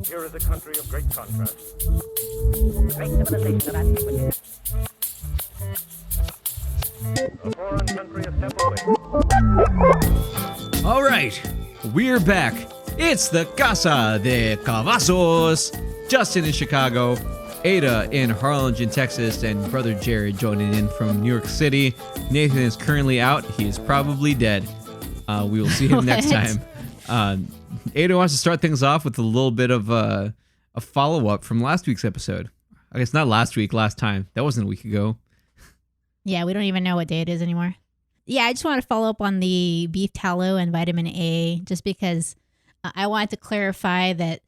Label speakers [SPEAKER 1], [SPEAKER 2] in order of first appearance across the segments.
[SPEAKER 1] Here is a country of great contrast.
[SPEAKER 2] Great civilization of antiquity.
[SPEAKER 1] A foreign country a step away.
[SPEAKER 3] All right, we're back. It's the Casa de Vasos. Justin in Chicago, Ada in Harlingen, Texas, and brother Jared joining in from New York City. Nathan is currently out. He is probably dead. We will see him next time. Ada wants to start things off with a little bit of a follow-up from last week's episode. I guess not last week, last time. That wasn't a week ago.
[SPEAKER 4] Yeah, we don't even know what day it is anymore. Yeah, I just want to follow up on the beef tallow and vitamin A, just because I wanted to clarify that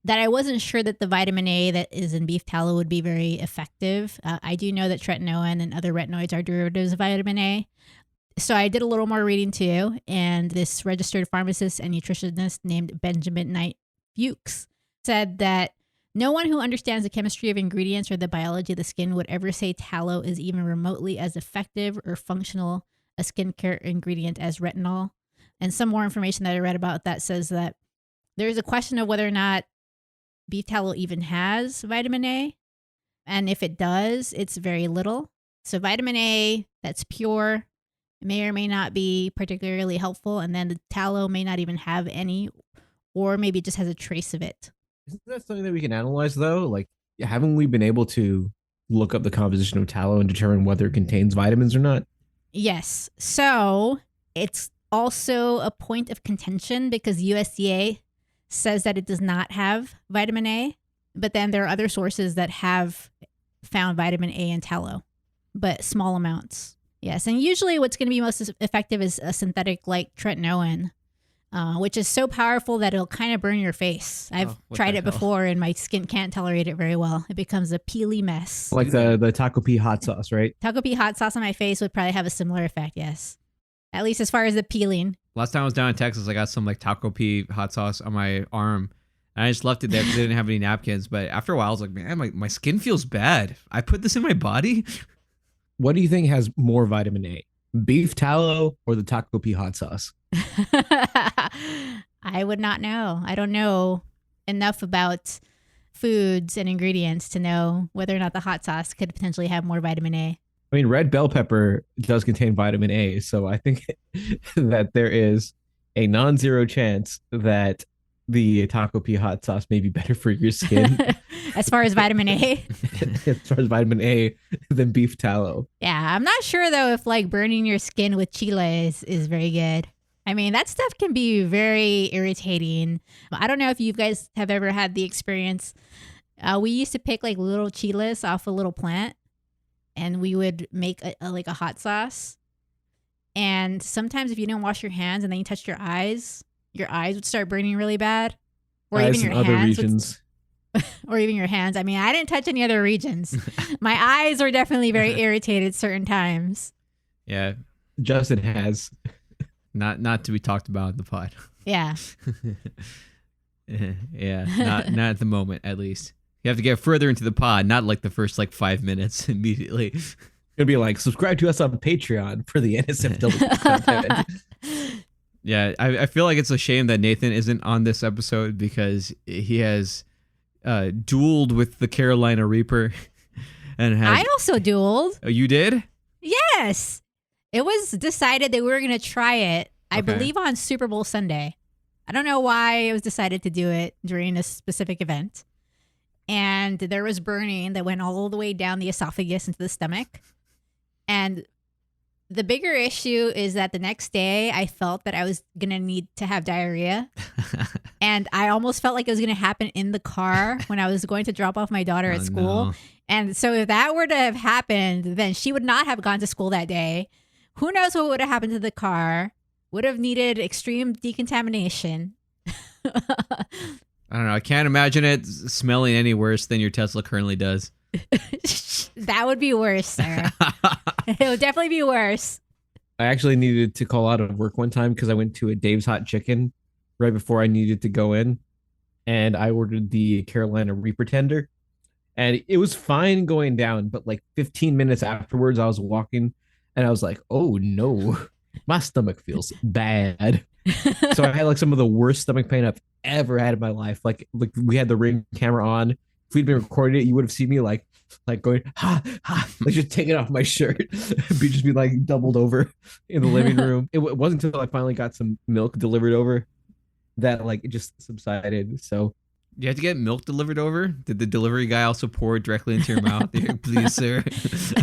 [SPEAKER 4] I wasn't sure that the vitamin A that is in beef tallow would be very effective. I do know that tretinoin and other retinoids are derivatives of vitamin A. So I did a little more reading too, and this registered pharmacist and nutritionist named Benjamin Knight Fuchs said that no one who understands the chemistry of ingredients or the biology of the skin would ever say tallow is even remotely as effective or functional a skincare ingredient as retinol. And some more information that I read about that says that there's a question of whether or not beef tallow even has vitamin A. And if it does, it's very little. So vitamin A that's pure may or may not be particularly helpful. And then the tallow may not even have any, or maybe it just has a trace of it.
[SPEAKER 5] Isn't that something that we can analyze though? Like, haven't we been able to look up the composition of tallow and determine whether it contains vitamins or not?
[SPEAKER 4] Yes. So it's also a point of contention because USDA says that it does not have vitamin A, but then there are other sources that have found vitamin A in tallow, but small amounts. Yes. And usually what's going to be most effective is a synthetic like tretinoin, which is so powerful that it'll kind of burn your face. I've tried it before and my skin can't tolerate it very well. It becomes a peely mess.
[SPEAKER 5] Like the taco pea hot sauce, right?
[SPEAKER 4] Taco pea hot sauce on my face would probably have a similar effect, yes. At least as far as the peeling.
[SPEAKER 3] Last time I was down in Texas, I got some like taco pea hot sauce on my arm. And I just left it there because I didn't have any napkins. But after a while, I was like, man, my skin feels bad. I put this in my body?
[SPEAKER 5] What do you think has more vitamin A? Beef tallow or the taco pea hot sauce?
[SPEAKER 4] I would not know. I don't know enough about foods and ingredients to know whether or not the hot sauce could potentially have more vitamin A.
[SPEAKER 5] I mean, red bell pepper does contain vitamin A, so I think that there is a non-zero chance that the taco pea hot sauce may be better for your skin.
[SPEAKER 4] As far as vitamin A?
[SPEAKER 5] As far as vitamin A than beef tallow.
[SPEAKER 4] Yeah, I'm not sure though if like burning your skin with chile is very good. I mean, that stuff can be very irritating. I don't know if you guys have ever had the experience. We used to pick like little chiles off a little plant and we would make a hot sauce. And sometimes if you don't wash your hands and then you touch your eyes would start burning really bad. Or
[SPEAKER 5] Eyes
[SPEAKER 4] even your
[SPEAKER 5] other
[SPEAKER 4] hands.
[SPEAKER 5] regions.
[SPEAKER 4] Or even your hands. I mean, I didn't touch any other regions. My eyes were definitely very irritated certain times.
[SPEAKER 3] Yeah.
[SPEAKER 5] Justin has.
[SPEAKER 3] Not to be talked about in the pod.
[SPEAKER 4] Yeah.
[SPEAKER 3] Yeah. Not at the moment, at least. You have to get further into the pod, not like the first 5 minutes immediately.
[SPEAKER 5] It'd be like, subscribe to us on Patreon for the NSFW content.
[SPEAKER 3] Yeah, I feel like it's a shame that Nathan isn't on this episode because he has dueled with the Carolina Reaper. And
[SPEAKER 4] I also dueled.
[SPEAKER 3] Oh, you did?
[SPEAKER 4] Yes. It was decided that we were going to try it, I believe, on Super Bowl Sunday. I don't know why it was decided to do it during a specific event. And there was burning that went all the way down the esophagus into the stomach. And the bigger issue is that the next day I felt that I was going to need to have diarrhea. And I almost felt like it was going to happen in the car when I was going to drop off my daughter at school.
[SPEAKER 3] No.
[SPEAKER 4] And so if that were to have happened, then she would not have gone to school that day. Who knows what would have happened to the car? Would have needed extreme decontamination.
[SPEAKER 3] I don't know. I can't imagine it smelling any worse than your Tesla currently does.
[SPEAKER 4] That would be worse, sir. It would definitely be worse.
[SPEAKER 5] I actually needed to call out of work one time because I went to a Dave's Hot Chicken right before I needed to go in. And I ordered the Carolina Reaper tender. And it was fine going down, but 15 minutes afterwards, I was walking and I was like, oh no, my stomach feels bad. So I had some of the worst stomach pain I've ever had in my life. Like we had the Ring camera on. If we'd been recording it, you would have seen me like going ha ha, like just taking off my shirt, be like doubled over in the living room. It wasn't until I finally got some milk delivered over that like it just subsided. So
[SPEAKER 3] You had to get milk delivered over? Did the delivery guy also pour it directly into your mouth? Please, sir,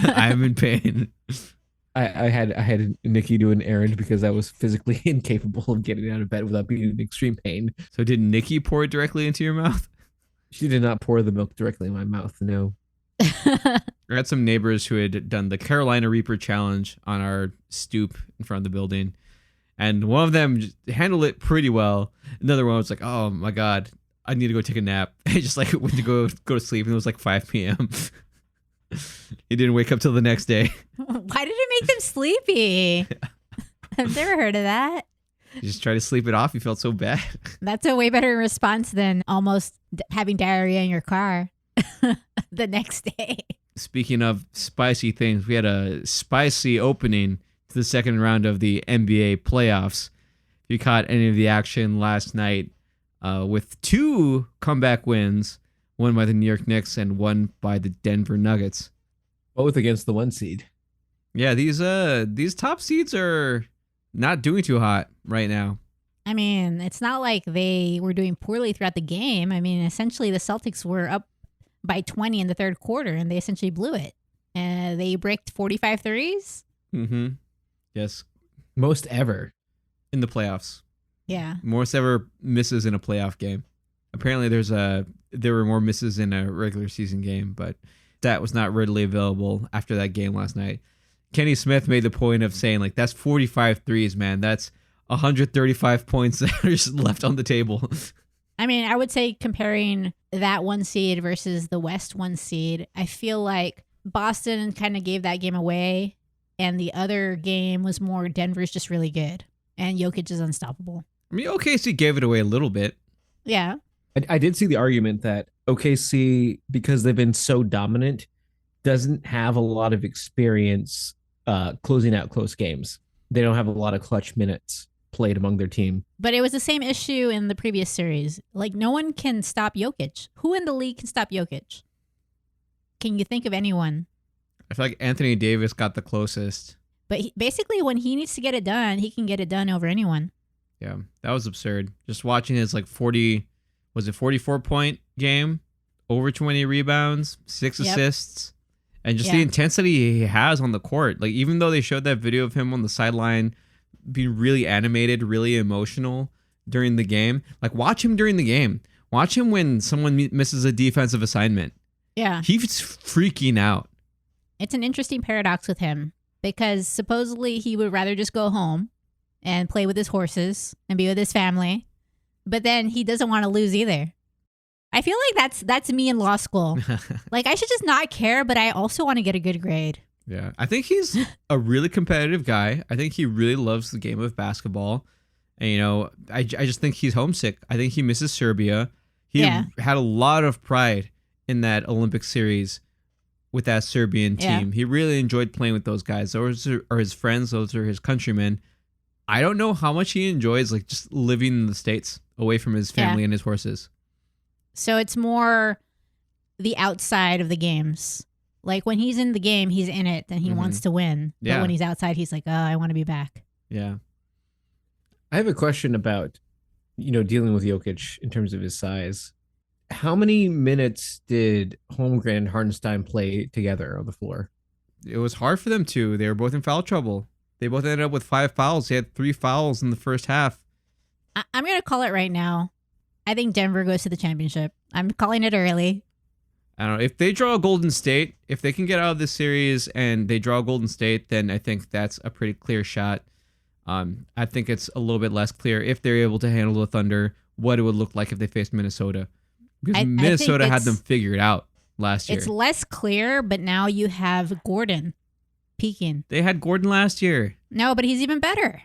[SPEAKER 3] I'm in pain.
[SPEAKER 5] I had Nikki do an errand because I was physically incapable of getting out of bed without being in extreme pain.
[SPEAKER 3] So did Nikki pour it directly into your mouth?
[SPEAKER 5] She did not pour the milk directly in my mouth. No.
[SPEAKER 3] I had some neighbors who had done the Carolina Reaper challenge on our stoop in front of the building, and one of them handled it pretty well. Another one was like, "Oh my god, I need to go take a nap." I just like went to go to sleep, and it was like 5 p.m. He didn't wake up till the next day.
[SPEAKER 4] Why did it make them sleepy? I've never heard of that.
[SPEAKER 3] He just tried to sleep it off. He felt so bad.
[SPEAKER 4] That's a way better response than almost having diarrhea in your car the next day.
[SPEAKER 3] Speaking of spicy things, we had a spicy opening to the second round of the NBA playoffs. If you caught any of the action last night, with 2 comeback wins, one by the New York Knicks and one by the Denver Nuggets.
[SPEAKER 5] Both against the 1 seed.
[SPEAKER 3] Yeah, these top seeds are not doing too hot right now.
[SPEAKER 4] I mean, it's not like they were doing poorly throughout the game. I mean, essentially the Celtics were up by 20 in the third quarter, and they essentially blew it. They bricked 45 threes.
[SPEAKER 3] Mm-hmm. Yes.
[SPEAKER 5] Most ever.
[SPEAKER 3] In the playoffs.
[SPEAKER 4] Yeah.
[SPEAKER 3] Most ever misses in a playoff game. Apparently there were more misses in a regular season game, but that was not readily available after that game last night. Kenny Smith made the point of saying, like, that's 45 threes, man. That's 135 points that are just left on the table.
[SPEAKER 4] I mean, I would say comparing that 1 seed versus the West 1 seed, I feel like Boston kind of gave that game away, and the other game was more Denver's just really good, and Jokic is unstoppable.
[SPEAKER 3] I mean, OKC gave it away a little bit.
[SPEAKER 4] Yeah.
[SPEAKER 5] I did see the argument that OKC, because they've been so dominant, doesn't have a lot of experience closing out close games. They don't have a lot of clutch minutes played among their team.
[SPEAKER 4] But it was the same issue in the previous series. Like, no one can stop Jokic. Who in the league can stop Jokic? Can you think of anyone?
[SPEAKER 3] I feel like Anthony Davis got the closest.
[SPEAKER 4] But basically, when he needs to get it done, he can get it done over anyone.
[SPEAKER 3] Yeah, that was absurd. Just watching his 44-point game, over 20 rebounds, 6 assists, and just the intensity he has on the court. Like, even though they showed that video of him on the sideline being really animated, really emotional during the game, like, watch him during the game. Watch him when someone misses a defensive assignment.
[SPEAKER 4] Yeah.
[SPEAKER 3] He's freaking out.
[SPEAKER 4] It's an interesting paradox with him because supposedly he would rather just go home and play with his horses and be with his family. But then he doesn't want to lose either. I feel like that's me in law school. Like, I should just not care, but I also want to get a good grade.
[SPEAKER 3] Yeah, I think he's a really competitive guy. I think he really loves the game of basketball. And, I just think he's homesick. I think he misses Serbia. He had a lot of pride in that Olympic series with that Serbian team. He really enjoyed playing with those guys. Those are his friends. Those are his countrymen. I don't know how much he enjoys just living in the States away from his family and his horses.
[SPEAKER 4] So it's more the outside of the games. Like, when he's in the game, he's in it and he wants to win. But when he's outside, he's like, oh, I want to be back.
[SPEAKER 3] Yeah.
[SPEAKER 5] I have a question about, dealing with Jokic in terms of his size. How many minutes did Holmgren and Hartenstein play together on the floor?
[SPEAKER 3] It was hard for them to. They were both in foul trouble. They both ended up with 5 fouls. They had 3 fouls in the first half.
[SPEAKER 4] I'm going to call it right now. I think Denver goes to the championship. I'm calling it early.
[SPEAKER 3] I don't know. If they draw Golden State, if they can get out of this series and they draw Golden State, then I think that's a pretty clear shot. I think it's a little bit less clear if they're able to handle the Thunder, what it would look like if they faced Minnesota. Because Minnesota had them figured out last year.
[SPEAKER 4] It's less clear, but now you have Gordon peaking.
[SPEAKER 3] They had Gordon last year.
[SPEAKER 4] No, but he's even better.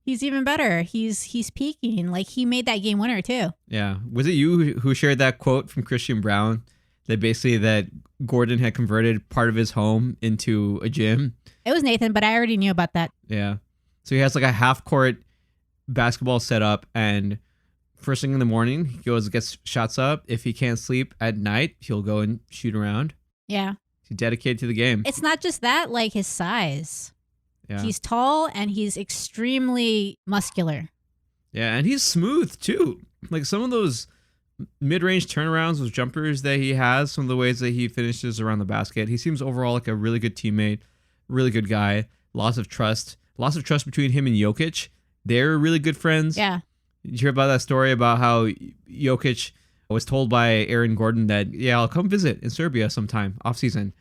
[SPEAKER 4] He's even better. He's peaking. Like, he made that game winner too.
[SPEAKER 3] Yeah. Was it you who shared that quote from Christian Brown that basically that Gordon had converted part of his home into a gym?
[SPEAKER 4] It was Nathan, but I already knew about that.
[SPEAKER 3] Yeah. So he has a half court basketball setup, and First thing in the morning, he goes and gets shots up. If he can't sleep at night, he'll go and shoot around.
[SPEAKER 4] Yeah.
[SPEAKER 3] He's dedicated to the game.
[SPEAKER 4] It's not just that, like his size.
[SPEAKER 3] Yeah.
[SPEAKER 4] He's tall and he's extremely muscular.
[SPEAKER 3] Yeah, and he's smooth too. Like some of those mid-range turnarounds, those jumpers that he has, some of the ways that he finishes around the basket. He seems overall like a really good teammate, really good guy. Lots of trust between him and Jokic. They're really good friends.
[SPEAKER 4] Yeah.
[SPEAKER 3] Did you hear about that story about how Jokic was told by Aaron Gordon that, yeah, I'll come visit in Serbia sometime off season.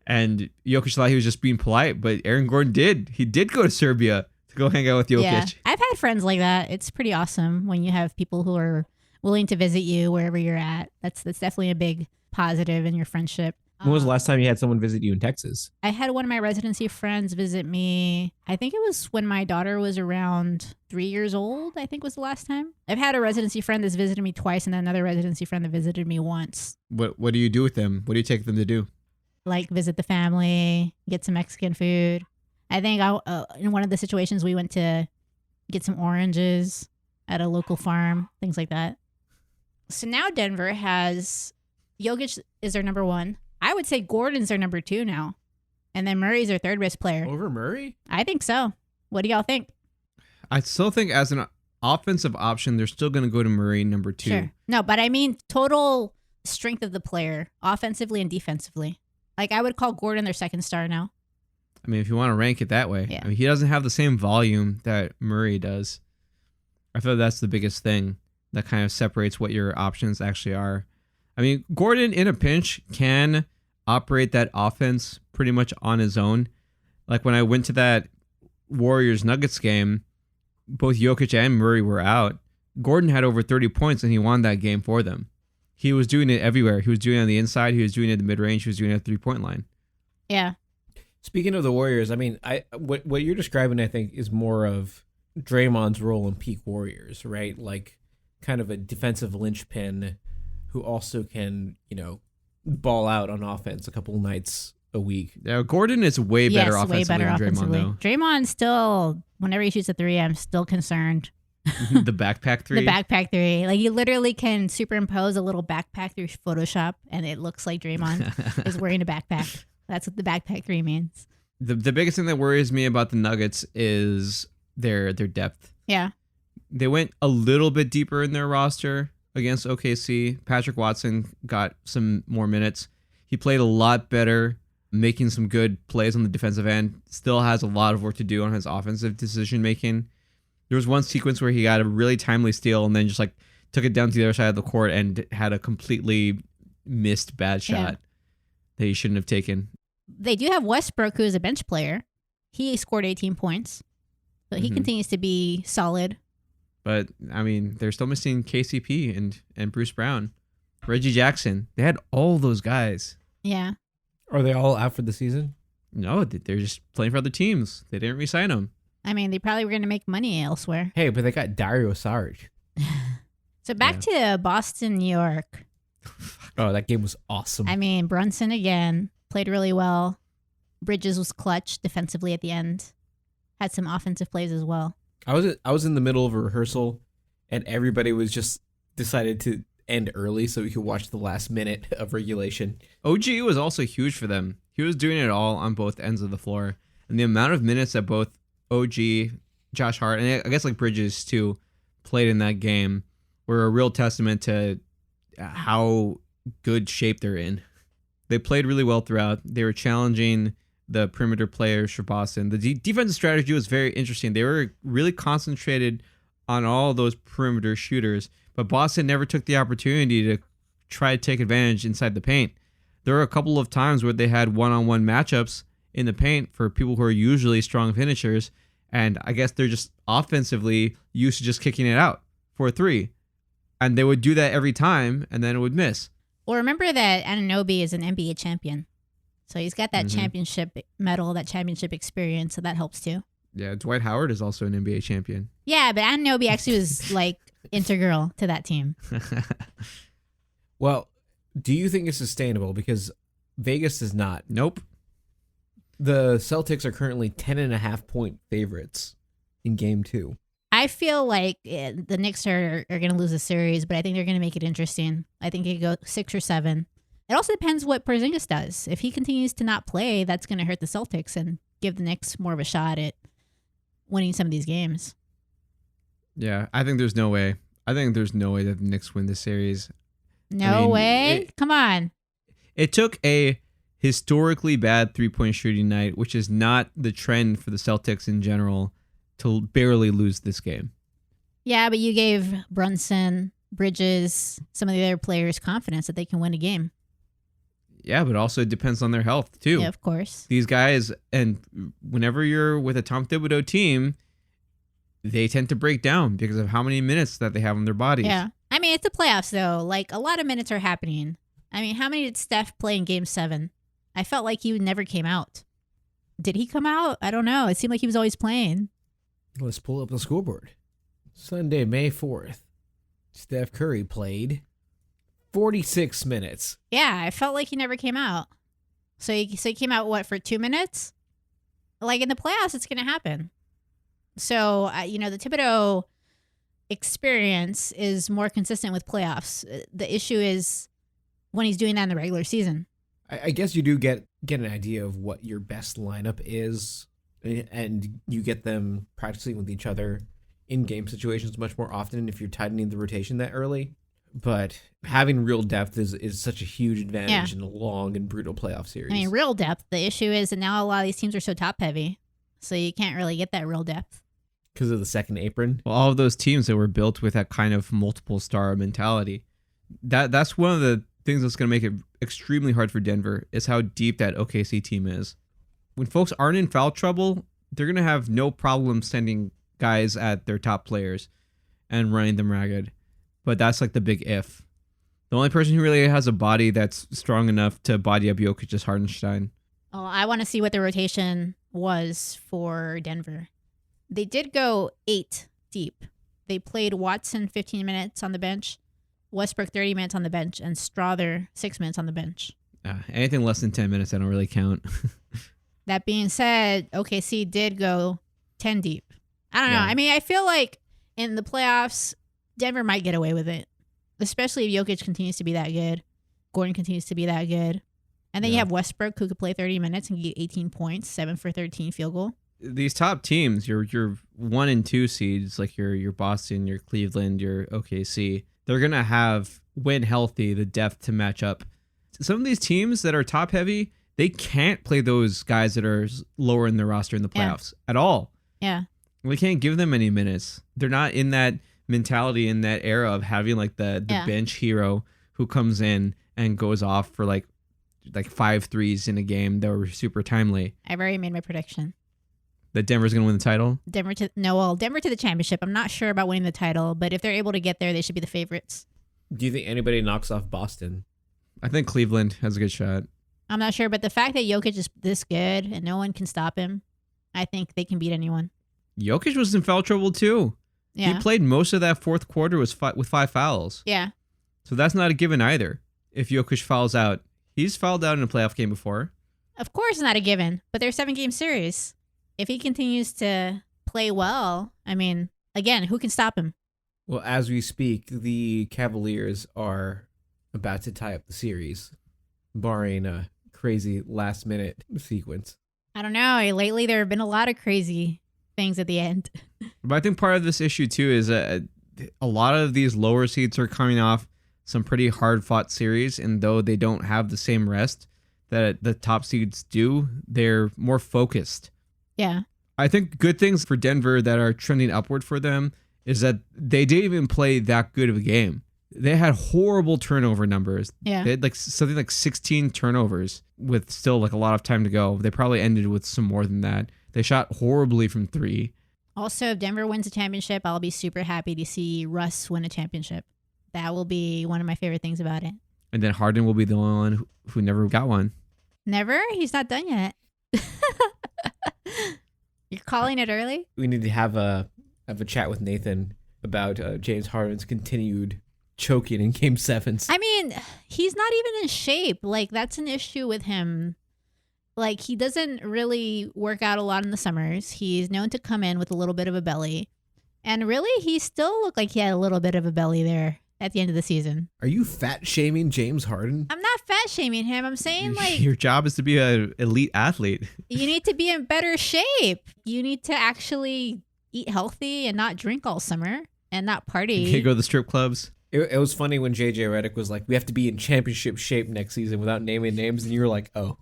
[SPEAKER 3] And Jokic thought he was just being polite, but Aaron Gordon did. He did go to Serbia to go hang out with Jokic.
[SPEAKER 4] Yeah. I've had friends like that. It's pretty awesome when you have people who are willing to visit you wherever you're at. That's definitely a big positive in your friendship.
[SPEAKER 5] When was the last time you had someone visit you in Texas?
[SPEAKER 4] I had one of my residency friends visit me. I think it was when my daughter was around 3 years old, I think was the last time. I've had a residency friend that's visited me twice and then another residency friend that visited me once.
[SPEAKER 3] What do you do with them? What do you take them to do?
[SPEAKER 4] Like visit the family, get some Mexican food. I think in one of the situations we went to get some oranges at a local farm, things like that. So now Denver has Jokic is their number one. I would say Gordon's their number two now. And then Murray's their third best player.
[SPEAKER 5] Over Murray?
[SPEAKER 4] I think so. What do y'all think?
[SPEAKER 3] I still think as an offensive option, they're still going to go to Murray number 2.
[SPEAKER 4] Sure. No, but I mean total strength of the player, offensively and defensively. Like I would call Gordon their second star now.
[SPEAKER 3] I mean, if you want to rank it that way.
[SPEAKER 4] Yeah.
[SPEAKER 3] I mean, he doesn't have the same volume that Murray does. I feel that's the biggest thing that kind of separates what your options actually are. I mean, Gordon in a pinch can operate that offense pretty much on his own. Like when I went to that Warriors-Nuggets game, both Jokic and Murray were out. Gordon had over 30 points and he won that game for them. He was doing it everywhere. He was doing it on the inside. He was doing it at the mid-range. He was doing it at the three-point line.
[SPEAKER 4] Yeah.
[SPEAKER 5] Speaking of the Warriors, I mean, what you're describing, I think, is more of Draymond's role in peak Warriors, right? Like kind of a defensive linchpin who also can, ball out on offense a couple nights a week.
[SPEAKER 3] Yeah, Gordon is way better offensively than Draymond, though.
[SPEAKER 4] Draymond still, whenever he shoots a three, I'm still concerned.
[SPEAKER 3] The backpack three?
[SPEAKER 4] The backpack three. Like you literally can superimpose a little backpack through Photoshop and it looks like Draymond is wearing a backpack. That's what the backpack three means.
[SPEAKER 3] The biggest thing that worries me about the Nuggets is their depth.
[SPEAKER 4] Yeah.
[SPEAKER 3] They went a little bit deeper in their roster against OKC. Patrick Watson got some more minutes. He played a lot better, making some good plays on the defensive end. Still has a lot of work to do on his offensive decision making. There was one sequence where he got a really timely steal and then just like took it down to the other side of the court and had a completely missed bad shot that he shouldn't have taken.
[SPEAKER 4] They do have Westbrook, who is a bench player. He scored 18 points, but he continues to be solid.
[SPEAKER 3] But, I mean, they're still missing KCP and Bruce Brown. Reggie Jackson. They had all those guys.
[SPEAKER 4] Yeah.
[SPEAKER 5] Are they all out for the season?
[SPEAKER 3] No, they're just playing for other teams. They didn't re-sign them.
[SPEAKER 4] I mean, they probably were going to make money elsewhere.
[SPEAKER 5] Hey, but they got Dario Saric.
[SPEAKER 4] So back to Boston, New York.
[SPEAKER 5] Oh, that game was awesome.
[SPEAKER 4] I mean, Brunson again played really well. Bridges was clutch defensively at the end. Had some offensive plays as well.
[SPEAKER 5] I was in the middle of a rehearsal, and everybody was just decided to end early so we could watch the last minute of regulation.
[SPEAKER 3] OG was also huge for them. He was doing it all on both ends of the floor. And the amount of minutes that both OG, Josh Hart, and I guess like Bridges too, played in that game were a real testament to how good shape they're in. They played really well throughout. They were challenging the perimeter players for Boston. The defensive strategy was very interesting. They were really concentrated on all those perimeter shooters, but Boston never took the opportunity to try to take advantage inside the paint. There were a couple of times where they had one-on-one matchups in the paint for people who are usually strong finishers, and I guess they're just offensively used to just kicking it out for a three. And they would do that every time, and then it would miss.
[SPEAKER 4] Well, remember that Anunoby is an NBA champion. So he's got that championship medal, that championship experience, so that helps too.
[SPEAKER 3] Yeah, Dwight Howard is also an NBA champion.
[SPEAKER 4] Yeah, but Anunoby actually was like integral to that team.
[SPEAKER 5] Well, do you think it's sustainable? Because Vegas is not.
[SPEAKER 3] Nope.
[SPEAKER 5] The Celtics are currently 10.5 point favorites in game 2.
[SPEAKER 4] I feel like the Knicks are going to lose the series, but I think they're going to make it interesting. I think it could go 6 or 7. It also depends what Porzingis does. If he continues to not play, that's going to hurt the Celtics and give the Knicks more of a shot at winning some of these games.
[SPEAKER 3] Yeah, I think there's no way. I think there's no way that the Knicks win this series.
[SPEAKER 4] No way? Come on.
[SPEAKER 3] It took a historically bad three-point shooting night, which is not the trend for the Celtics in general, to barely lose this game.
[SPEAKER 4] Yeah, but you gave Brunson, Bridges, some of the other players confidence that they can win a game.
[SPEAKER 3] Yeah, but also it depends on their health, too.
[SPEAKER 4] Yeah, of course.
[SPEAKER 3] These guys, and whenever you're with a Tom Thibodeau team, they tend to break down because of how many minutes that they have on their bodies.
[SPEAKER 4] Yeah. I mean, it's the playoffs, though. Like, a lot of minutes are happening. I mean, how many did Steph play in Game 7? I felt like he never came out. Did he come out? I don't know. It seemed like he was always playing.
[SPEAKER 6] Let's pull up the scoreboard. Sunday, May 4th. Steph Curry played 46 minutes.
[SPEAKER 4] Yeah, I felt like he never came out. So he came out, what, for 2 minutes? Like, in the playoffs, it's going to happen. So, the Thibodeau experience is more consistent with playoffs. The issue is when he's doing that in the regular season.
[SPEAKER 6] I guess you do get an idea of what your best lineup is, and you get them practicing with each other in game situations much more often if you're tightening the rotation that early. But having real depth is such a huge advantage in a long and brutal playoff series.
[SPEAKER 4] I mean, real depth. The issue is that now a lot of these teams are so top heavy, so you can't really get that real depth.
[SPEAKER 6] Because of the second apron.
[SPEAKER 3] Well, all of those teams that were built with that kind of multiple star mentality, that's one of the things that's going to make it extremely hard for Denver is how deep that OKC team is. When folks aren't in foul trouble, they're going to have no problem sending guys at their top players and running them ragged. But that's like the big if. The only person who really has a body that's strong enough to body up Jokic is Hardenstein.
[SPEAKER 4] Oh, I want to see what the rotation was for Denver. They did go 8 deep. They played Watson 15 minutes on the bench, Westbrook 30 minutes on the bench, and Strother 6 minutes on the bench.
[SPEAKER 3] Anything less than 10 minutes, I don't really count.
[SPEAKER 4] That being said, OKC did go 10 deep. I don't know.
[SPEAKER 3] Yeah.
[SPEAKER 4] I mean, I feel like in the playoffs, Denver might get away with it, especially if Jokic continues to be that good, Gordon continues to be that good. And then you have Westbrook, who could play 30 minutes and get 18 points, 7 for 13 field goal.
[SPEAKER 3] These top teams, your 1 and 2 seeds, like your Boston, your Cleveland, your OKC, they're going to have, when healthy, the depth to match up. Some of these teams that are top heavy, they can't play those guys that are lower in their roster in the playoffs at all.
[SPEAKER 4] Yeah.
[SPEAKER 3] We can't give them any minutes. They're not in that mentality, in that era of having like the bench hero who comes in and goes off for like 5 threes in a game that were super timely.
[SPEAKER 4] I've already made my prediction.
[SPEAKER 3] That Denver's going to win the title?
[SPEAKER 4] Denver to the championship. I'm not sure about winning the title, but if they're able to get there, they should be the favorites.
[SPEAKER 6] Do you think anybody knocks off Boston?
[SPEAKER 3] I think Cleveland has a good shot.
[SPEAKER 4] I'm not sure, but the fact that Jokic is this good and no one can stop him, I think they can beat anyone.
[SPEAKER 3] Jokic was in foul trouble too.
[SPEAKER 4] Yeah.
[SPEAKER 3] He played most of that fourth quarter with 5 fouls.
[SPEAKER 4] Yeah.
[SPEAKER 3] So that's not a given either. If Jokic fouls out, he's fouled out in a playoff game before.
[SPEAKER 4] Of course, it's not a given, but they're 7-game series. If he continues to play well, I mean, again, who can stop him?
[SPEAKER 6] Well, as we speak, the Cavaliers are about to tie up the series, barring a crazy last-minute sequence.
[SPEAKER 4] I don't know. Lately, there have been a lot of crazy things at the end.
[SPEAKER 3] But I think part of this issue too is a lot of these lower seeds are coming off some pretty hard-fought series, and though they don't have the same rest that the top seeds do, they're more focused.
[SPEAKER 4] Yeah.
[SPEAKER 3] I think good things for Denver that are trending upward for them is that they didn't even play that good of a game. They had horrible turnover numbers.
[SPEAKER 4] Yeah.
[SPEAKER 3] They had like something like 16 turnovers with still like a lot of time to go. They probably ended with some more than that. They shot horribly from 3.
[SPEAKER 4] Also, if Denver wins a championship, I'll be super happy to see Russ win a championship. That will be one of my favorite things about it.
[SPEAKER 3] And then Harden will be the only one who never got one.
[SPEAKER 4] Never? He's not done yet. You're calling it early?
[SPEAKER 6] We need to have a chat with Nathan about James Harden's continued choking in Game 7s.
[SPEAKER 4] I mean, he's not even in shape. Like, that's an issue with him. Like, he doesn't really work out a lot in the summers. He's known to come in with a little bit of a belly. And really, he still looked like he had a little bit of a belly there at the end of the season.
[SPEAKER 6] Are you fat shaming James Harden?
[SPEAKER 4] I'm not fat shaming him. I'm saying, like,
[SPEAKER 3] Your job is to be an elite athlete.
[SPEAKER 4] you need to be in better shape. You need to actually eat healthy and not drink all summer and not party.
[SPEAKER 3] You can't go to the strip clubs.
[SPEAKER 6] It was funny when JJ Redick was like, we have to be in championship shape next season without naming names. And you were like, oh,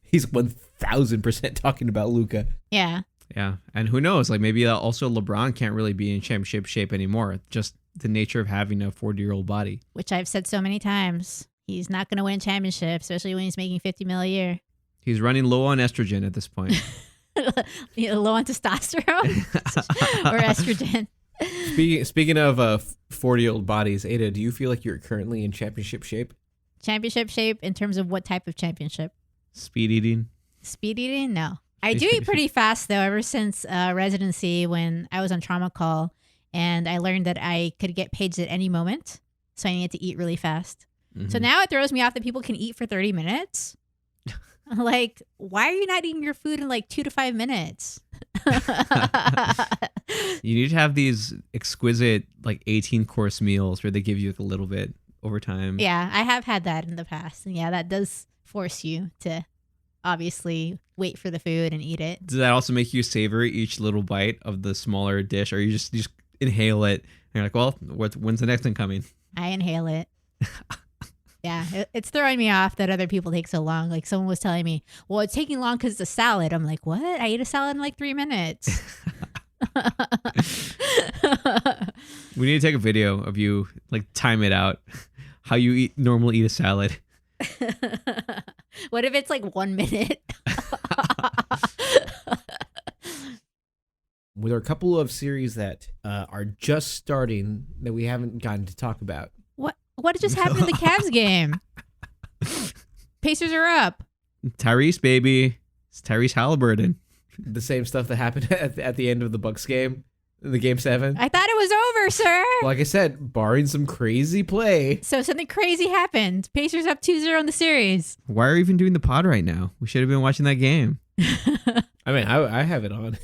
[SPEAKER 6] he's 1,000% talking about Luka.
[SPEAKER 4] Yeah.
[SPEAKER 3] Yeah, and who knows? Like maybe also LeBron can't really be in championship shape anymore. Just the nature of having a 40-year-old body.
[SPEAKER 4] Which I've said so many times. He's not going to win championship, especially when he's making $50 million a year.
[SPEAKER 3] He's running low on estrogen at this point.
[SPEAKER 4] Low on testosterone or estrogen.
[SPEAKER 6] Speaking of 40-year-old bodies, Ada, do you feel like you're currently in championship shape?
[SPEAKER 4] Championship shape in terms of what type of championship?
[SPEAKER 3] Speed eating.
[SPEAKER 4] Speed eating? No. I do eat pretty fast, though, ever since residency when I was on trauma call. And I learned that I could get paged at any moment. So I needed to eat really fast.
[SPEAKER 3] Mm-hmm.
[SPEAKER 4] So now it throws me off that people can eat for 30 minutes. Like, why are you not eating your food in like 2 to 5 minutes?
[SPEAKER 3] You need to have these exquisite like 18-course meals where they give you like a little bit over time.
[SPEAKER 4] Yeah, I have had that in the past. And yeah, that does force you to obviously wait for the food and eat it.
[SPEAKER 3] Does that also make you savor each little bite of the smaller dish, or you just inhale it and you're like, well, when's the next one coming?
[SPEAKER 4] I inhale it. Yeah, it's throwing me off that other people take so long. Like someone was telling me, well, it's taking long because it's a salad. I'm like, what? I ate a salad in like 3 minutes.
[SPEAKER 3] We need to take a video of you, like time it out, how you normally eat a salad.
[SPEAKER 4] What if it's like 1 minute?
[SPEAKER 6] Well, there are a couple of series that are just starting that we haven't gotten to talk about.
[SPEAKER 4] What just happened in the Cavs game? Pacers are up.
[SPEAKER 3] Tyrese, baby. It's Tyrese Halliburton.
[SPEAKER 6] The same stuff that happened at the end of the Bucks game, the game 7.
[SPEAKER 4] I thought it was over, sir.
[SPEAKER 6] Like I said, barring some crazy play.
[SPEAKER 4] So something crazy happened. Pacers up 2-0 in the series.
[SPEAKER 3] Why are we even doing the pod right now? We should have been watching that game.
[SPEAKER 6] I mean, I have it on.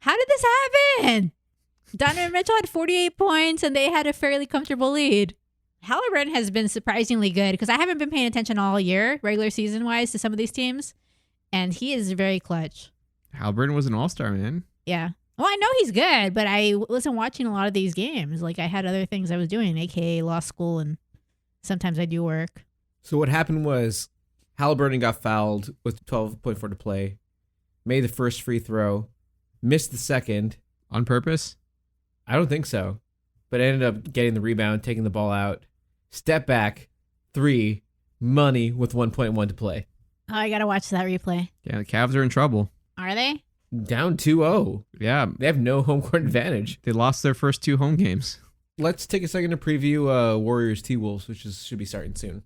[SPEAKER 4] How did this happen? Donovan Mitchell had 48 points and they had a fairly comfortable lead. Halliburton has been surprisingly good because I haven't been paying attention all year, regular season wise, to some of these teams. And he is very clutch.
[SPEAKER 3] Halliburton was an all-star, man.
[SPEAKER 4] Yeah. Well, I know he's good, but I wasn't watching a lot of these games. Like I had other things I was doing, aka law school, and sometimes I do work.
[SPEAKER 6] So what happened was Halliburton got fouled with 12.4 to play, made the first free throw, missed the second.
[SPEAKER 3] On purpose?
[SPEAKER 6] I don't think so. But ended up getting the rebound, taking the ball out, step back, 3, money with 1.1 to play.
[SPEAKER 4] Oh, I gotta watch that replay.
[SPEAKER 3] Yeah, the Cavs are in trouble.
[SPEAKER 4] Are they?
[SPEAKER 6] Down 2-0.
[SPEAKER 3] Yeah,
[SPEAKER 6] They have no home court advantage.
[SPEAKER 3] they lost their first 2 home games.
[SPEAKER 6] Let's take a second to preview Warriors T-Wolves, which should be starting soon.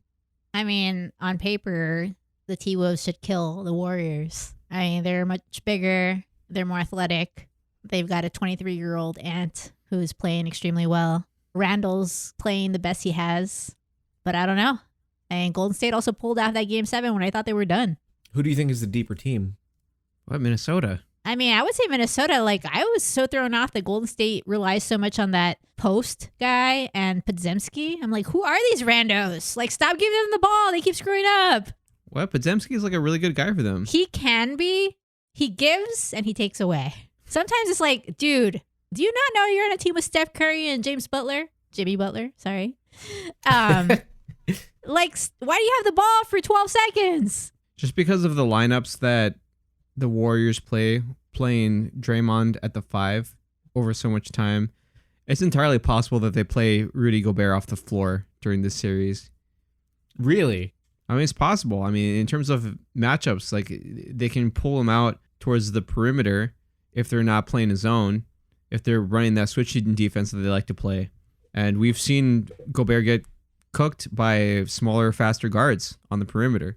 [SPEAKER 4] I mean, on paper, the T-Wolves should kill the Warriors. I mean, they're much bigger. They're more athletic. They've got a 23-year-old Ant who's playing extremely well. Randall's playing the best he has. But I don't know. And Golden State also pulled out that game 7 when I thought they were done.
[SPEAKER 6] Who do you think is the deeper team?
[SPEAKER 3] What, Minnesota?
[SPEAKER 4] I mean, I would say Minnesota. Like, I was so thrown off that Golden State relies so much on that post guy and Podziemski. I'm like, who are these randos? Like, stop giving them the ball. They keep screwing up.
[SPEAKER 3] What? Podziemski is like a really good guy for them.
[SPEAKER 4] He can be. He gives and he takes away. Sometimes it's like, dude, do you not know you're on a team with Steph Curry and Jimmy Butler, sorry. Like, why do you have the ball for 12 seconds?
[SPEAKER 3] Just because of the lineups that the Warriors playing Draymond at the 5 over so much time, it's entirely possible that they play Rudy Gobert off the floor during this series.
[SPEAKER 6] Really?
[SPEAKER 3] I mean, it's possible. I mean, in terms of matchups, like they can pull him out towards the perimeter if they're not playing a zone, if they're running that switching defense that they like to play. And we've seen Gobert get cooked by smaller, faster guards on the perimeter.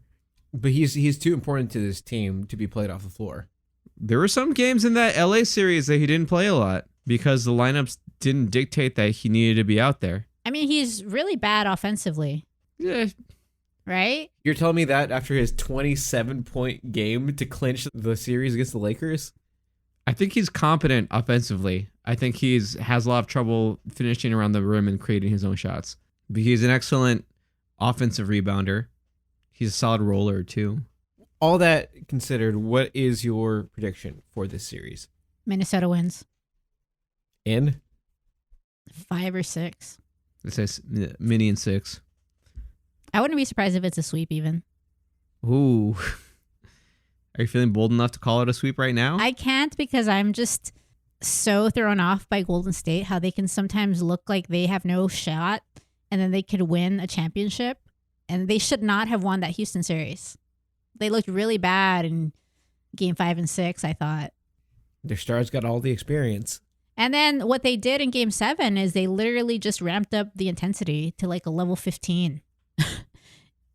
[SPEAKER 6] But he's too important to this team to be played off the floor.
[SPEAKER 3] There were some games in that LA series that he didn't play a lot because the lineups didn't dictate that he needed to be out there.
[SPEAKER 4] I mean, he's really bad offensively,
[SPEAKER 3] Yeah,
[SPEAKER 4] right?
[SPEAKER 6] You're telling me that after his 27-point game to clinch the series against the Lakers?
[SPEAKER 3] I think he's competent offensively. I think has a lot of trouble finishing around the rim and creating his own shots. But he's an excellent offensive rebounder. He's a solid roller too.
[SPEAKER 6] All that considered, what is your prediction for this series?
[SPEAKER 4] Minnesota wins
[SPEAKER 6] In
[SPEAKER 4] 5 or 6.
[SPEAKER 3] It says mini and 6.
[SPEAKER 4] I wouldn't be surprised if it's a sweep even.
[SPEAKER 3] Ooh. Are you feeling bold enough to call it a sweep right now?
[SPEAKER 4] I can't because I'm just so thrown off by Golden State, how they can sometimes look like they have no shot and then they could win a championship. And they should not have won that Houston series. They looked really bad in game 5 and 6, I thought.
[SPEAKER 6] Their stars got all the experience.
[SPEAKER 4] And then what they did in game 7 is they literally just ramped up the intensity to like a level 15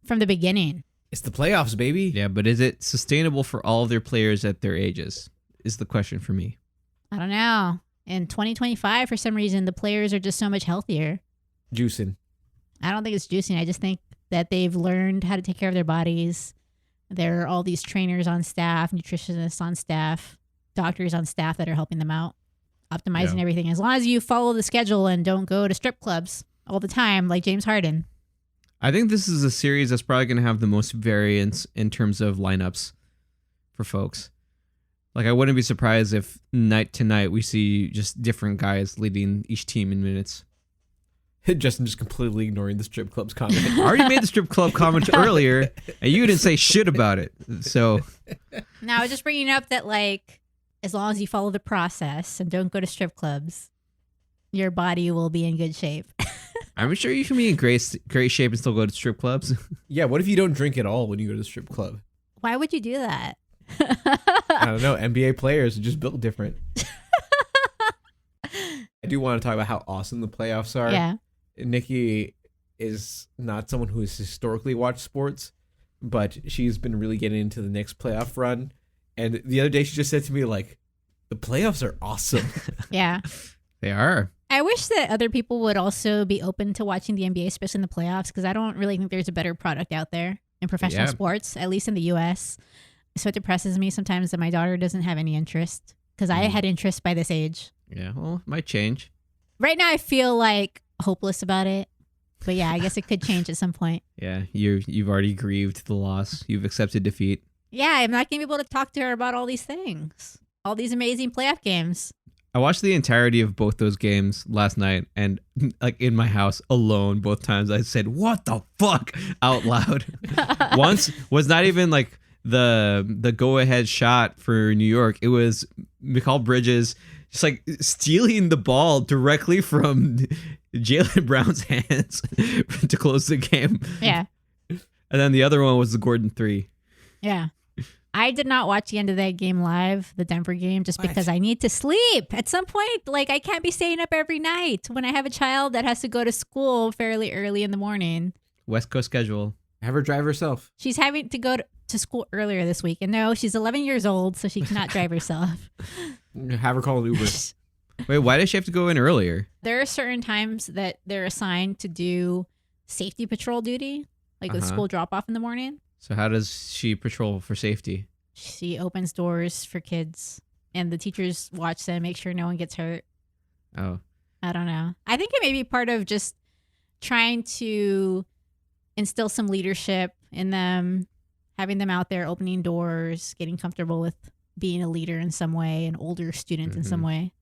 [SPEAKER 4] from the beginning.
[SPEAKER 6] It's the playoffs, baby.
[SPEAKER 3] Yeah, but is it sustainable for all of their players at their ages? Is the question for me.
[SPEAKER 4] I don't know. In 2025, for some reason, the players are just so much healthier.
[SPEAKER 6] Juicing.
[SPEAKER 4] I don't think it's juicing. I just think that they've learned how to take care of their bodies. There are all these trainers on staff, nutritionists on staff, doctors on staff that are helping them out, optimizing everything. As long as you follow the schedule and don't go to strip clubs all the time, like James Harden.
[SPEAKER 3] I think this is a series that's probably going to have the most variance in terms of lineups for folks. Like, I wouldn't be surprised if night to night we see just different guys leading each team in minutes.
[SPEAKER 6] Justin just completely ignoring the strip club's comment.
[SPEAKER 3] I already made the strip club comment earlier, and you didn't say shit about it. So,
[SPEAKER 4] Now, I was just bringing up that, like, as long as you follow the process and don't go to strip clubs, your body will be in good shape.
[SPEAKER 3] I'm sure you can be in great shape and still go to strip clubs.
[SPEAKER 6] Yeah, what if you don't drink at all when you go to the strip club?
[SPEAKER 4] Why would you do that?
[SPEAKER 6] I don't know. NBA players are just built different. I do want to talk about how awesome the playoffs are.
[SPEAKER 4] Yeah.
[SPEAKER 6] Nikki is not someone who has historically watched sports, but she's been really getting into the Knicks playoff run. And the other day she just said to me, like, the playoffs are awesome.
[SPEAKER 4] Yeah.
[SPEAKER 3] They are.
[SPEAKER 4] I wish that other people would also be open to watching the NBA, especially in the playoffs, because I don't really think there's a better product out there in professional sports, at least in the U.S. So it depresses me sometimes that my daughter doesn't have any interest, because I had interest by this age.
[SPEAKER 3] Yeah, well, it might change.
[SPEAKER 4] Right now I feel like hopeless about it. But yeah, I guess it could change at some point.
[SPEAKER 3] Yeah, you've already grieved the loss. You've accepted defeat.
[SPEAKER 4] Yeah, I'm not going to be able to talk to her about all these things. All these amazing playoff games.
[SPEAKER 3] I watched the entirety of both those games last night, and like in my house alone, both times I said, "What the fuck?" out loud. Once was not even like the go ahead shot for New York. It was Mikal Bridges just like stealing the ball directly from Jaylen Brown's hands to close the game.
[SPEAKER 4] Yeah.
[SPEAKER 3] And then the other one was the Gordon 3.
[SPEAKER 4] Yeah. I did not watch the end of that game live, the Denver game, just because I need to sleep. At some point, like, I can't be staying up every night when I have a child that has to go to school fairly early in the morning.
[SPEAKER 3] West Coast schedule.
[SPEAKER 6] Have her drive herself.
[SPEAKER 4] She's having to go to school earlier this week. And no, she's 11 years old, so she cannot drive herself.
[SPEAKER 6] Have her call an Uber.
[SPEAKER 3] Wait, why does she have to go in earlier?
[SPEAKER 4] There are certain times that they're assigned to do safety patrol duty, like with school drop-off in the morning.
[SPEAKER 3] So how does she patrol for safety?
[SPEAKER 4] She opens doors for kids, and the teachers watch them, make sure no one gets hurt.
[SPEAKER 3] Oh.
[SPEAKER 4] I don't know. I think it may be part of just trying to instill some leadership in them, having them out there opening doors, getting comfortable with being a leader in some way, an older student in some way.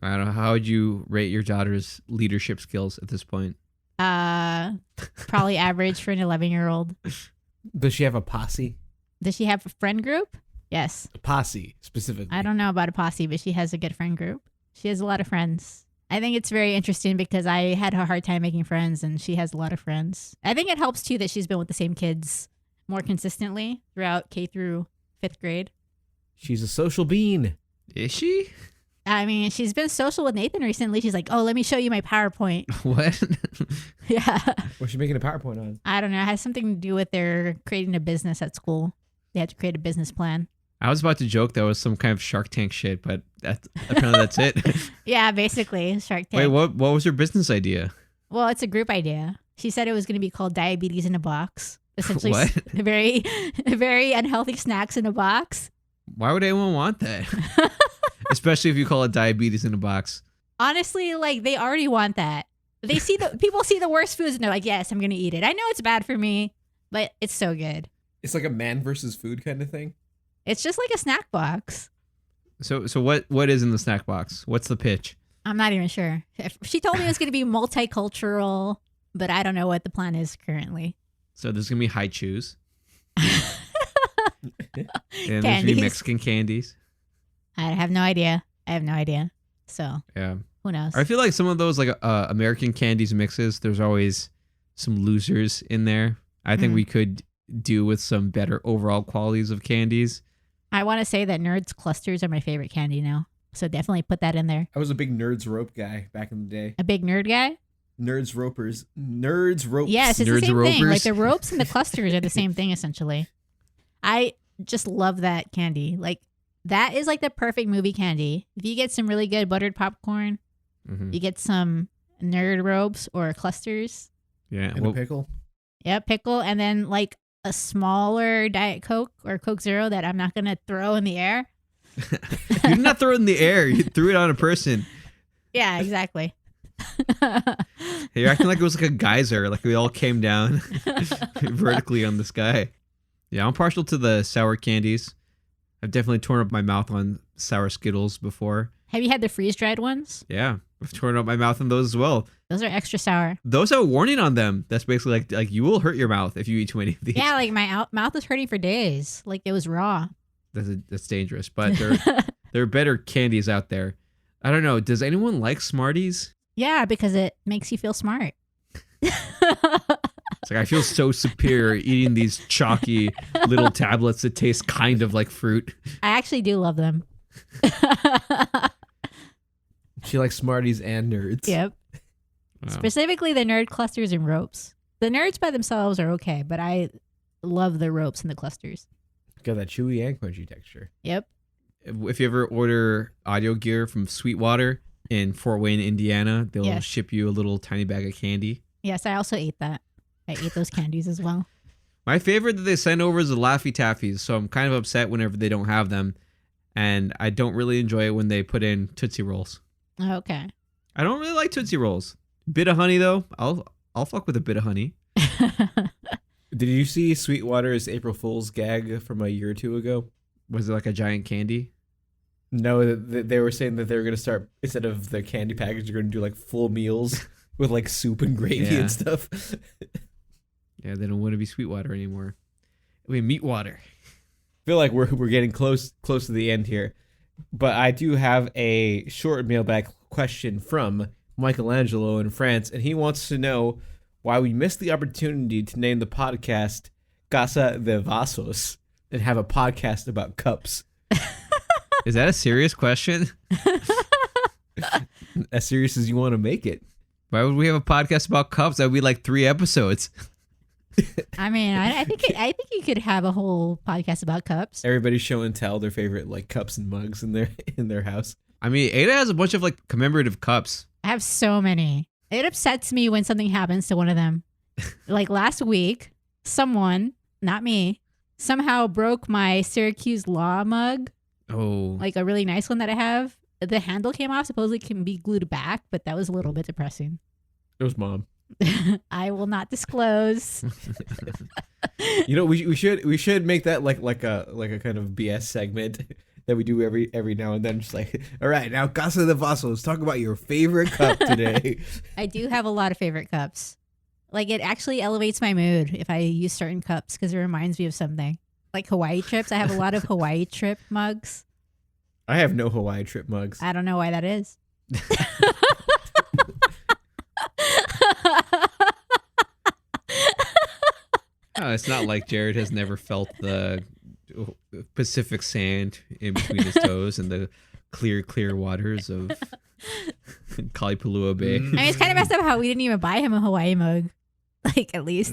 [SPEAKER 3] I don't know. How would you rate your daughter's leadership skills at this point?
[SPEAKER 4] Probably average for an 11-year-old.
[SPEAKER 6] Does she have a posse?
[SPEAKER 4] Does she have a friend group? Yes.
[SPEAKER 6] A posse, specifically.
[SPEAKER 4] I don't know about a posse, but she has a good friend group. She has a lot of friends. I think it's very interesting because I had a hard time making friends, and she has a lot of friends. I think it helps, too, that she's been with the same kids more consistently throughout K through 5th grade.
[SPEAKER 6] She's a social being.
[SPEAKER 3] Is she?
[SPEAKER 4] I mean, she's been social with Nathan recently. She's like, oh, let me show you my PowerPoint.
[SPEAKER 3] What?
[SPEAKER 4] Yeah.
[SPEAKER 6] What's she making a PowerPoint on?
[SPEAKER 4] I don't know. It has something to do with their creating a business at school. They had to create a business plan.
[SPEAKER 3] I was about to joke that was some kind of Shark Tank shit, but apparently that's it.
[SPEAKER 4] Yeah, basically, Shark Tank.
[SPEAKER 3] Wait, what was her business idea?
[SPEAKER 4] Well, it's a group idea. She said it was going to be called Diabetes in a Box. Essentially,
[SPEAKER 3] What?
[SPEAKER 4] very unhealthy snacks in a box.
[SPEAKER 3] Why would anyone want that? especially if you call it diabetes in a box.
[SPEAKER 4] Honestly, like they already want that. They see the people see the worst foods and they're like, yes, I'm gonna eat it. I know it's bad for me, but it's so good.
[SPEAKER 6] It's like a man versus food kind of thing.
[SPEAKER 4] It's just like a snack box.
[SPEAKER 3] So what is in the snack box? What's the pitch?
[SPEAKER 4] I'm not even sure. She told me it was gonna be multicultural, but I don't know what the plan is currently.
[SPEAKER 3] So there's gonna be high chews. And there's gonna
[SPEAKER 4] Candies.
[SPEAKER 3] be Mexican candies.
[SPEAKER 4] I have no idea. So
[SPEAKER 3] Yeah.
[SPEAKER 4] who knows?
[SPEAKER 3] I feel like some of those like American candies mixes, there's always some losers in there. I think we could do with some better overall qualities of candies.
[SPEAKER 4] I want to say that Nerds clusters are my favorite candy now. So definitely put that in there.
[SPEAKER 6] I was a big Nerds rope guy back in the day.
[SPEAKER 4] A big nerd guy?
[SPEAKER 6] Nerds ropers. Nerds ropes.
[SPEAKER 4] Yes, it's
[SPEAKER 3] Nerds
[SPEAKER 4] the same thing.
[SPEAKER 3] ropers.
[SPEAKER 4] Like the ropes and the clusters are the same thing essentially. I just love that candy. Like that is like the perfect movie candy. If you get some really good buttered popcorn, you get some nerd ropes or clusters.
[SPEAKER 3] Yeah.
[SPEAKER 6] And a pickle.
[SPEAKER 4] Yep, pickle, and then like a smaller Diet Coke or Coke Zero that I'm not gonna throw in the air.
[SPEAKER 3] You did not throw it in the air. You threw it on a person.
[SPEAKER 4] Yeah, exactly.
[SPEAKER 3] You're acting like it was like a geyser. Like we all came down vertically on the sky. Yeah, I'm partial to the sour candies. I've definitely torn up my mouth on sour Skittles before.
[SPEAKER 4] Have you had the freeze dried ones?
[SPEAKER 3] Yeah, I've torn up my mouth on those as well.
[SPEAKER 4] Those are extra sour.
[SPEAKER 3] Those have a warning on them. That's basically like you will hurt your mouth if you eat too many of these.
[SPEAKER 4] Yeah, like my mouth was hurting for days. Like it was raw.
[SPEAKER 3] That's dangerous. But there are better candies out there. I don't know. Does anyone like Smarties?
[SPEAKER 4] Yeah, because it makes you feel smart.
[SPEAKER 3] It's like I feel so superior eating these chalky little tablets that taste kind of like fruit.
[SPEAKER 4] I actually do love them.
[SPEAKER 6] She likes Smarties and Nerds.
[SPEAKER 4] Yep.
[SPEAKER 3] Wow.
[SPEAKER 4] Specifically the nerd clusters and ropes. The nerds by themselves are okay, but I love the ropes and the clusters.
[SPEAKER 6] Got that chewy and crunchy texture.
[SPEAKER 4] Yep.
[SPEAKER 3] If you ever order audio gear from Sweetwater in Fort Wayne, Indiana, they'll
[SPEAKER 4] Yes.
[SPEAKER 3] ship you a little tiny bag of candy.
[SPEAKER 4] Yes, I also ate that. I ate those candies as well.
[SPEAKER 3] My favorite that they send over is the Laffy Taffies, so I'm kind of upset whenever they don't have them. And I don't really enjoy it when they put in Tootsie Rolls.
[SPEAKER 4] Okay.
[SPEAKER 3] I don't really like Tootsie Rolls. Bit of honey though, I'll fuck with a bit of honey.
[SPEAKER 6] Did you see Sweetwater's April Fool's gag from a year or two ago?
[SPEAKER 3] Was it like a giant candy?
[SPEAKER 6] No, they were saying that they were going to start, instead of the candy package, they're going to do like full meals with like soup and gravy
[SPEAKER 3] Yeah.
[SPEAKER 6] and stuff.
[SPEAKER 3] Yeah, they don't want to be Sweetwater anymore. I mean, Meatwater.
[SPEAKER 6] Feel like we're getting close to the end here, but I do have a short mailbag question from Michelangelo in France, and he wants to know why we missed the opportunity to name the podcast Casa de Vasos and have a podcast about cups.
[SPEAKER 3] Is that a serious question?
[SPEAKER 6] As serious as you want to make it.
[SPEAKER 3] Why would we have a podcast about cups? That would be like 3 episodes.
[SPEAKER 4] I mean, I think you could have a whole podcast about cups.
[SPEAKER 6] Everybody's show and tell their favorite like cups and mugs in their house.
[SPEAKER 3] I mean, Ada has a bunch of like commemorative cups.
[SPEAKER 4] I have so many. It upsets me when something happens to one of them. Like last week, someone, not me, somehow broke my Syracuse Law mug,
[SPEAKER 3] Oh,
[SPEAKER 4] like a really nice one that I have. The handle came off, supposedly can be glued back, but that was a little bit depressing.
[SPEAKER 6] It was Mom.
[SPEAKER 4] I will not disclose.
[SPEAKER 6] You know, we should make that like a kind of BS segment that we do every now and then. Just like, all right, now Casa de Vasos, talk about your favorite cup today.
[SPEAKER 4] I do have a lot of favorite cups. Like it actually elevates my mood if I use certain cups because it reminds me of something. Like Hawaii trips. I have a lot of Hawaii trip mugs.
[SPEAKER 6] I have no Hawaii trip mugs.
[SPEAKER 4] I don't know why that is.
[SPEAKER 3] oh, it's not like Jared has never felt the Pacific sand in between his toes and the clear waters of Kalipalua Bay.
[SPEAKER 4] I mean, it's kind of messed up how we didn't even buy him a Hawaii mug. Like, at least.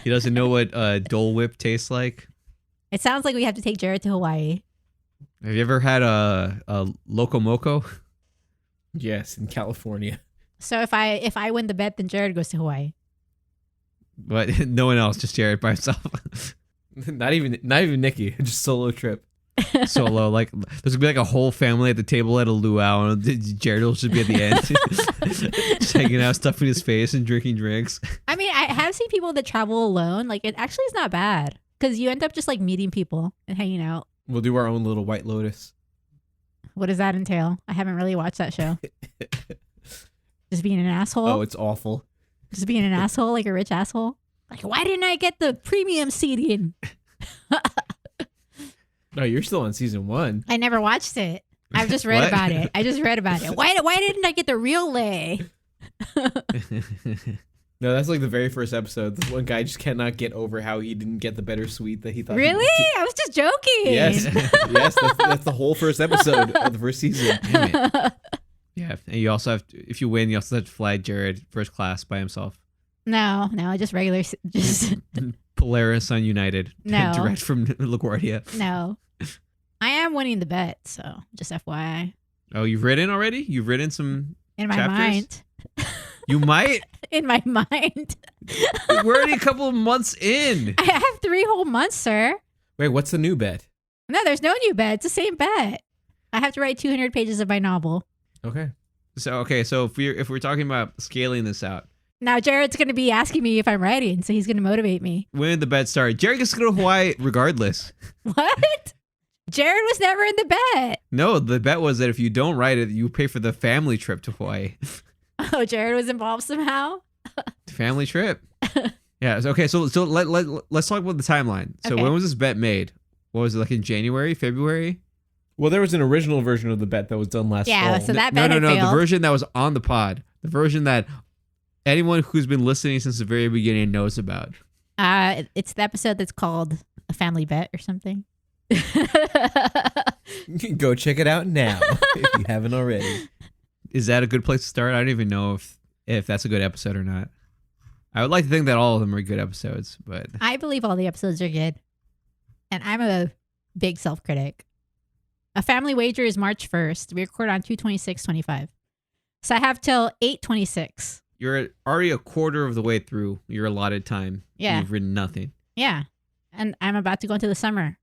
[SPEAKER 3] He doesn't know what Dole Whip tastes like.
[SPEAKER 4] It sounds like we have to take Jared to Hawaii.
[SPEAKER 3] Have you ever had a Loco Moco?
[SPEAKER 6] Yes, in California.
[SPEAKER 4] So if I win the bet, then Jared goes to Hawaii.
[SPEAKER 3] But no one else, just Jared by himself.
[SPEAKER 6] Not even Nikki, just solo trip.
[SPEAKER 3] solo. Like there's gonna be like a whole family at the table at a luau, and Jared will just be at the end, just hanging out, stuffing his face and drinking drinks.
[SPEAKER 4] I mean, I have seen people that travel alone. Like, it actually is not bad because you end up just like meeting people and hanging out.
[SPEAKER 6] We'll do our own little White Lotus.
[SPEAKER 4] What does that entail? I haven't really watched that show. Just being an asshole.
[SPEAKER 6] Oh, it's awful.
[SPEAKER 4] Just being an asshole, like a rich asshole. Like, why didn't I get the premium seating?
[SPEAKER 6] No, you're still on season 1.
[SPEAKER 4] I never watched it. I've just read
[SPEAKER 3] What?
[SPEAKER 4] about it. I just read about it. Why didn't I get the real lay?
[SPEAKER 6] No, that's like the very first episode. This one guy just cannot get over how he didn't get the better suite that he thought.
[SPEAKER 4] Really? I was just joking.
[SPEAKER 6] Yes, yes. That's the whole first episode of the first season.
[SPEAKER 3] Damn it. Yeah, and you also have to, if you win, you also have to fly Jared first class by himself.
[SPEAKER 4] No, just regular. Just
[SPEAKER 3] Polaris on United.
[SPEAKER 4] No.
[SPEAKER 3] Direct from LaGuardia.
[SPEAKER 4] no. I am winning the bet, so just FYI.
[SPEAKER 3] Oh, you've written already? You've written some
[SPEAKER 4] In my
[SPEAKER 3] chapters?
[SPEAKER 4] mind.
[SPEAKER 3] You might?
[SPEAKER 4] In my mind.
[SPEAKER 3] We're already a couple of months in.
[SPEAKER 4] I have 3 whole months, sir.
[SPEAKER 6] Wait, what's the new bet?
[SPEAKER 4] No, there's no new bet. It's the same bet. I have to write 200 pages of my novel.
[SPEAKER 6] Okay.
[SPEAKER 3] So if we're talking about scaling this out,
[SPEAKER 4] Now Jared's going to be asking me if I'm writing, so he's going to motivate me.
[SPEAKER 3] when did the bet start? Jared gets to go to Hawaii regardless.
[SPEAKER 4] What? Jared was never in the bet.
[SPEAKER 3] No, the bet was that if you don't write it, you pay for the family trip to Hawaii.
[SPEAKER 4] Oh, Jared was involved somehow?
[SPEAKER 3] Family trip. Yeah. Okay. So let's talk about the timeline. So
[SPEAKER 4] Okay.
[SPEAKER 3] when was this bet made? What was it, like in January, February?
[SPEAKER 6] Well, there was an original version of the bet that was done last
[SPEAKER 4] Yeah,
[SPEAKER 6] fall.
[SPEAKER 4] so that
[SPEAKER 3] No,
[SPEAKER 4] bet
[SPEAKER 3] no,
[SPEAKER 4] had
[SPEAKER 3] no. The
[SPEAKER 4] failed.
[SPEAKER 3] version that was on the pod. The version that anyone who's been listening since the very beginning knows about.
[SPEAKER 4] It's the episode that's called A Family Bet or something.
[SPEAKER 6] Go check it out now if you haven't already.
[SPEAKER 3] Is that a good place to start? I don't even know if that's a good episode or not. I would like to think that all of them are good episodes, but
[SPEAKER 4] I believe all the episodes are good. And I'm a big self-critic. A Family Wager is March 1st. We record on 2/26/25. So I have till 8/26.
[SPEAKER 3] you're already a quarter of the way through your allotted time.
[SPEAKER 4] Yeah.
[SPEAKER 3] You've written nothing.
[SPEAKER 4] Yeah. And I'm about to go into the summer.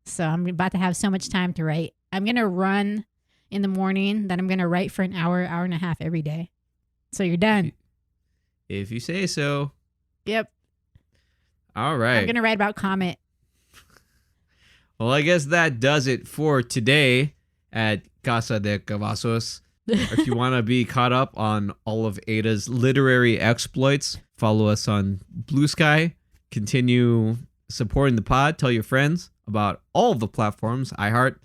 [SPEAKER 4] So I'm about to have so much time to write. I'm going to run in the morning, then I'm going to write for an hour and a half every day. So you're done.
[SPEAKER 3] If you say so.
[SPEAKER 4] Yep.
[SPEAKER 3] All
[SPEAKER 4] I'm
[SPEAKER 3] right.
[SPEAKER 4] going to write about Comet.
[SPEAKER 3] Well, I guess that does it for today at Casa de Vasos. If you want to be caught up on all of Ada's literary exploits, follow us on Blue Sky. Continue supporting the pod. Tell your friends about all of the platforms: iHeart,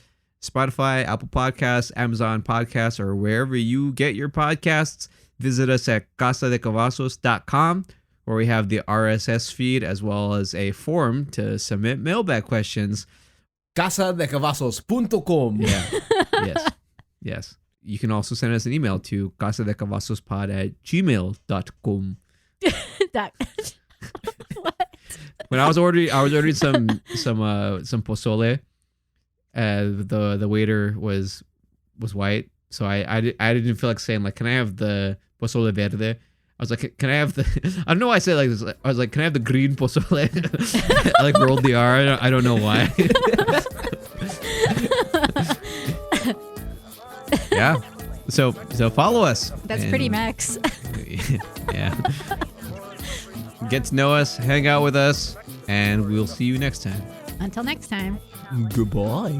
[SPEAKER 3] Spotify, Apple Podcasts, Amazon Podcasts, or wherever you get your podcasts. Visit us at casadecavasos.com, where we have the RSS feed as well as a form to submit mailbag questions.
[SPEAKER 6] Casadecavasos.com.
[SPEAKER 3] Yeah. Yes. You can also send us an email to casadecavasospod@gmail.com.
[SPEAKER 4] What?
[SPEAKER 3] When I was ordering some pozole. The waiter was white, so I didn't feel like saying, like, can I have the pozole verde? I was like, can I have the? I don't know why I said it like this. I was like, can I have the green pozole? I like rolled the R. I don't know why. Yeah. So follow us.
[SPEAKER 4] That's
[SPEAKER 3] and-
[SPEAKER 4] pretty max.
[SPEAKER 3] Yeah. Get to know us, hang out with us, and we'll see you next time.
[SPEAKER 4] Until next time.
[SPEAKER 6] Goodbye.